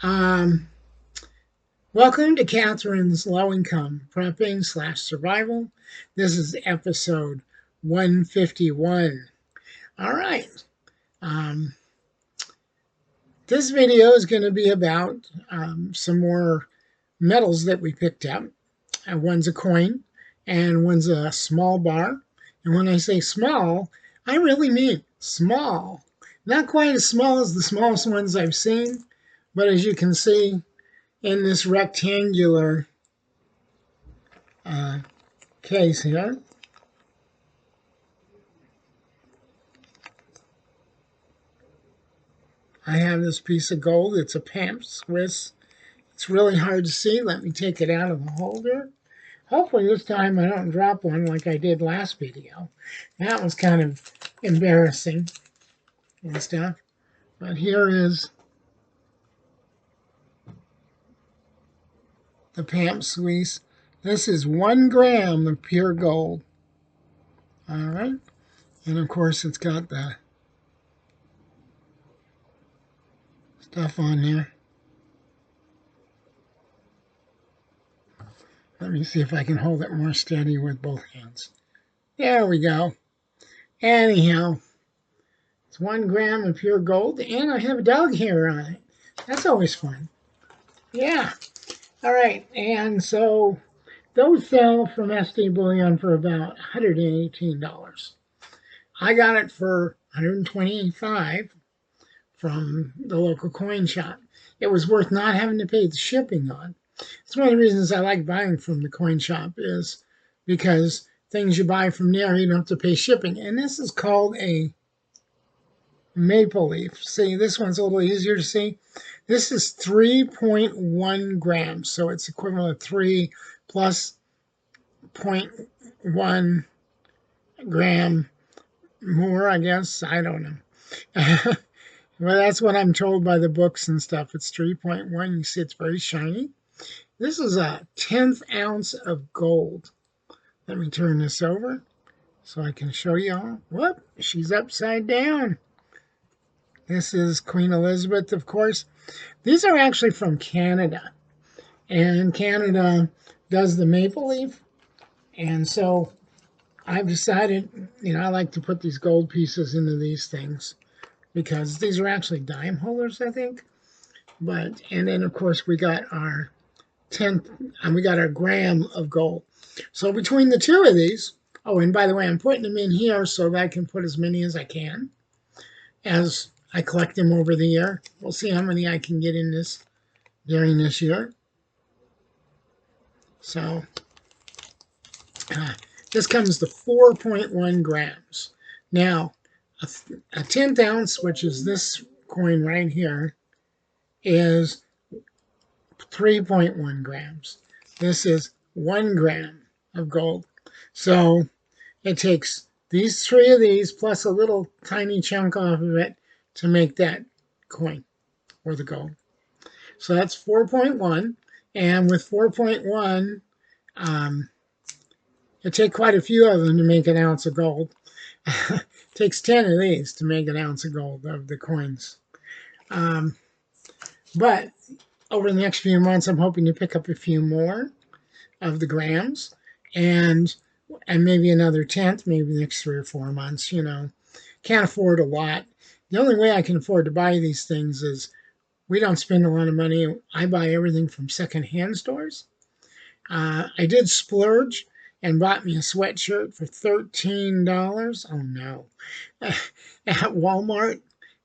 Um, Welcome to Catherine's Low Income Prepping slash Survival. This is episode 151. All right. Um, this video is going to be about some more metals that we picked up. One's a coin and one's a small bar. And when I say small, I really mean small. Not quite as small as the smallest ones I've seen, but as you can see in this rectangular uh, case here, I have this piece of gold. It's a Pamp Swiss. It's really hard to see. Let me take it out of the holder. Hopefully this time I don't drop one like I did last video. That was kind of embarrassing and stuff. But here is the Pamp Swiss. This is 1 gram of pure gold. All right. And of course it's got the stuff on there. Let me see if I can hold it more steady with both hands. There we go. Anyhow, it's 1 gram of pure gold, and I have a dog hair on it. That's always fun. Yeah. All right. And so those sell from SD Bullion for about $118. I got it for $125 from the local coin shop. It was worth not having to pay the shipping on. It's one of the reasons I like buying from the coin shop is because things you buy from there, you don't have to pay shipping. And this is called a maple leaf. See, this one's a little easier to see. This is 3.1 grams, so it's equivalent to 3 plus 0.1 gram more, I guess. I don't know. Well, that's what I'm told by the books and stuff. It's 3.1. You see, it's very shiny. This is a 1/10 ounce of gold. Let me turn this over so I can show you all. Whoop, she's upside down. This is Queen Elizabeth, of course. These are actually from Canada, and Canada does the maple leaf. And so I've decided, I like to put these gold pieces into these things because these are actually dime holders, I think. And then of course we got our 10th, and we got our gram of gold. So between the two of these, oh, and by the way, I'm putting them in here so that I can put as many as I can as I collect them over the year. We'll see how many I can get in this during this year. So this comes to 4.1 grams. Now, a 10th ounce, which is this coin right here, is 3.1 grams. This is 1 gram of gold. So it takes these three of these plus a little tiny chunk off of it to make that coin or the gold. So that's 4.1. And with 4.1, it takes quite a few of them to make an ounce of gold. It takes 10 of these to make an ounce of gold of the coins. But over the next few months, I'm hoping to pick up a few more of the grams and maybe another 10th, maybe the next 3 or 4 months. Can't afford a lot. The only way I can afford to buy these things is we don't spend a lot of money. I buy everything from secondhand stores. I did splurge and bought me a sweatshirt for $13. Oh no, at Walmart.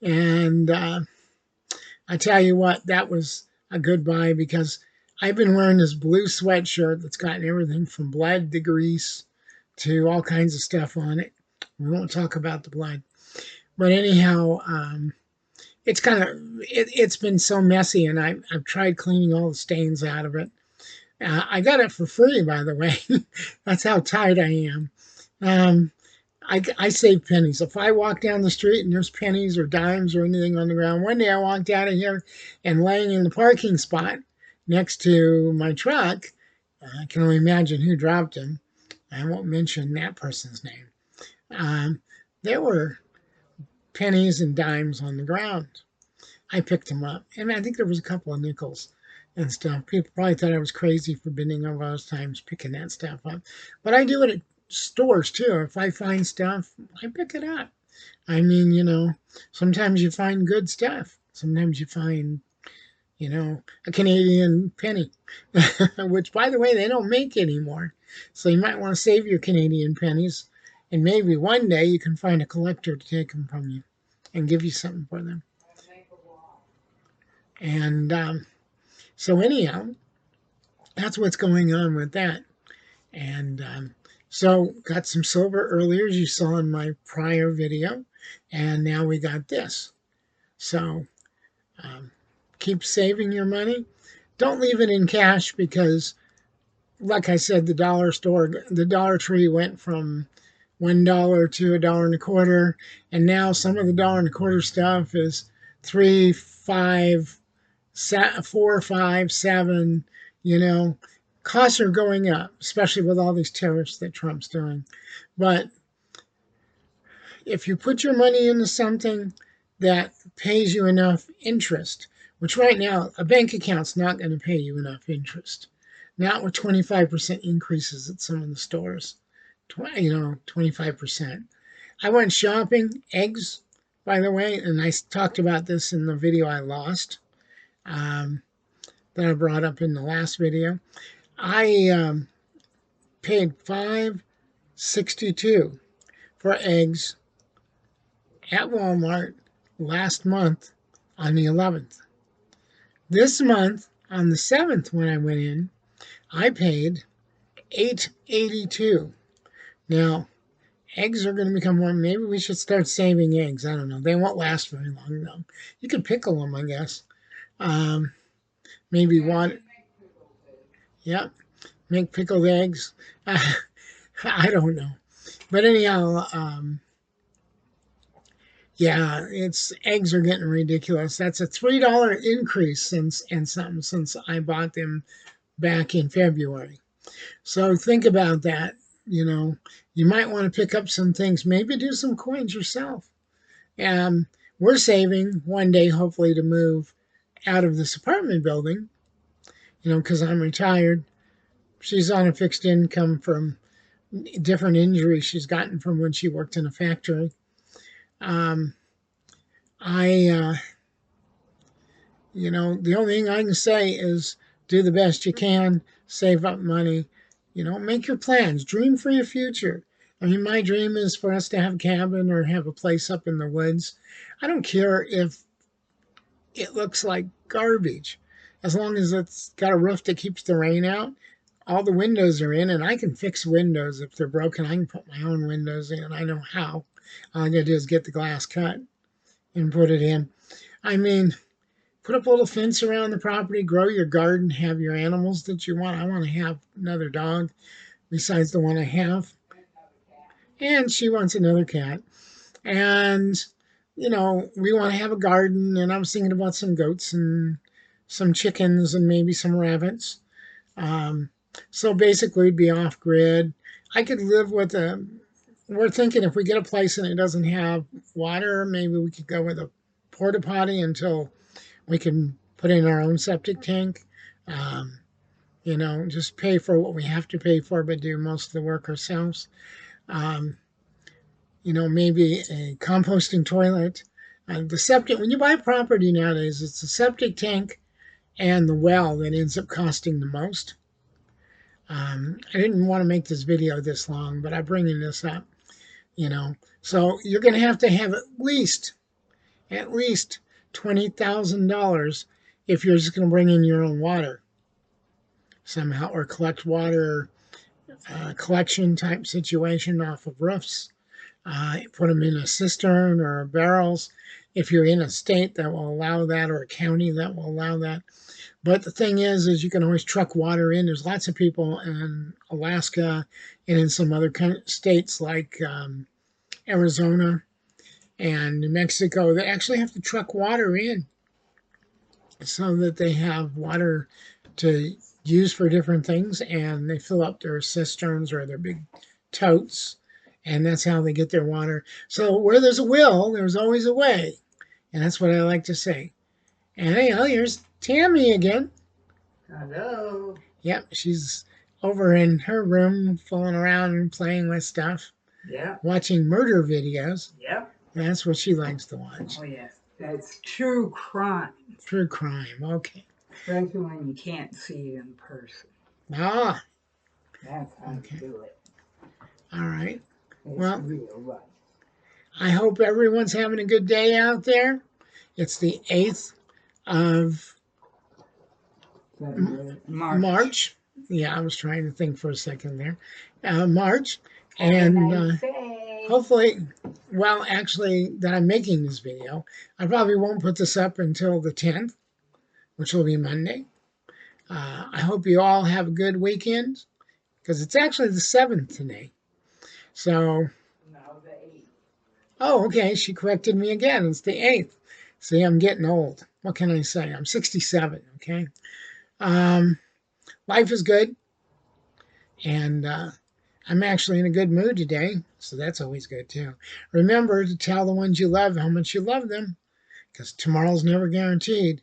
And I tell you what, that was a good buy because I've been wearing this blue sweatshirt that's got everything from blood to grease to all kinds of stuff on it. We won't talk about the blood. But anyhow, it's it's been so messy, and I've tried cleaning all the stains out of it. I got it for free, by the way. That's how tight I am. Um, I save pennies. If I walk down the street and there's pennies or dimes or anything on the ground, one day I walked out of here and laying in the parking spot next to my truck, I can only imagine who dropped them. I won't mention that person's name. There were pennies and dimes on the ground. I picked them up. And I think there was a couple of nickels and stuff. People probably thought I was crazy for bending over those times picking that stuff up. But I do it at stores too. If I find stuff, I pick it up. I mean, sometimes you find good stuff. Sometimes you find, a Canadian penny, which, by the way, they don't make anymore. So you might want to save your Canadian pennies, and maybe one day you can find a collector to take them from you and give you something for them. And so, anyhow, that's what's going on with that. And so, got some silver earlier, as you saw in my prior video, and now we got this. So, keep saving your money. Don't leave it in cash because, like I said, the Dollar Tree went from $1 to $1.25, and now some of the $1.25 stuff is 3, 5, 4, 5, 7. Costs are going up, especially with all these tariffs that Trump's doing. But if you put your money into something that pays you enough interest, which right now a bank account's not going to pay you enough interest, not with 25% increases at some of the stores. 25%. I went shopping, eggs, by the way, and I talked about this in the video I lost, that I brought up in the last video. I paid $5.62 for eggs at Walmart last month on the 11th. This month, on the 7th when I went in, I paid $8.82. Now, eggs are going to become more. Maybe we should start saving eggs. I don't know. They won't last very long, though. You could pickle them, I guess. Maybe water. Yep, make pickled eggs. I don't know. But anyhow, yeah, eggs are getting ridiculous. That's a $3 increase since I bought them back in February. So think about that. You might want to pick up some things, maybe do some coins yourself. We're saving one day, hopefully, to move out of this apartment building, because I'm retired. She's on a fixed income from different injuries she's gotten from when she worked in a factory. The only thing I can say is do the best you can, save up money, make your plans, dream for your future. I mean, my dream is for us to have a cabin or have a place up in the woods. I don't care if it looks like garbage, as long as it's got a roof that keeps the rain out. All the windows are in, and I can fix windows if they're broken. I can put my own windows in. I know how. All I gotta do is get the glass cut and put it in. I mean, put up a little fence around the property, grow your garden, have your animals that you want. I want to have another dog besides the one I have. And she wants another cat. And, we want to have a garden, and I was thinking about some goats and some chickens and maybe some rabbits. So basically, we'd be off grid. I could live with we're thinking if we get a place and it doesn't have water, maybe we could go with a porta potty until we can put in our own septic tank. Just pay for what we have to pay for, but do most of the work ourselves. Maybe a composting toilet. The septic, when you buy property nowadays, it's the septic tank and the well that ends up costing the most. I didn't want to make this video this long, but I'm bringing this up, So you're going to have at least $20,000 if you're just going to bring in your own water somehow, or collect water, collection type situation off of roofs. Put them in a cistern or barrels if you're in a state that will allow that, or a county that will allow that. But the thing is you can always truck water in. There's lots of people in Alaska and in some other states like Arizona and New Mexico that actually have to truck water in so that they have water to use for different things, and they fill up their cisterns or their big totes, and that's how they get their water. So where there's a will, there's always a way. And that's what I like to say. And anyhow, here's Tammy again. Hello. Yep, she's over in her room fooling around and playing with stuff, Yep. watching murder videos. Yep. That's what she likes to watch. Oh, yes. That's true crime. True crime. Okay. Especially when you can't see it in person. Ah, That's how okay. to do it. All right. It's Well, real life. I hope everyone's having a good day out there. It's the 8th of March. Yeah, I was trying to think for a second there. March. Have a And nice day. hopefully, well, actually, that I'm making this video, I probably won't put this up until the 10th, which will be Monday. I hope you all have a good weekend because it's actually the 7th today. So, No, the 8th. oh, okay, she corrected me again. It's the 8th. See, I'm getting old. What can I say? I'm 67, okay? Life is good, and I'm actually in a good mood today, so that's always good too. Remember to tell the ones you love how much you love them, because tomorrow's never guaranteed,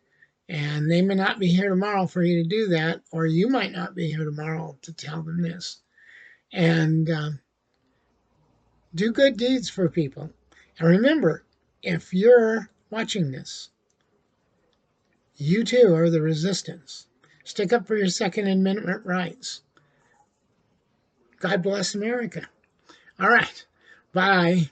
and they may not be here tomorrow for you to do that, or you might not be here tomorrow to tell them this. And do good deeds for people. And remember, if you're watching this, you too are the resistance. Stick up for your Second Amendment rights. God bless America. All right. Bye.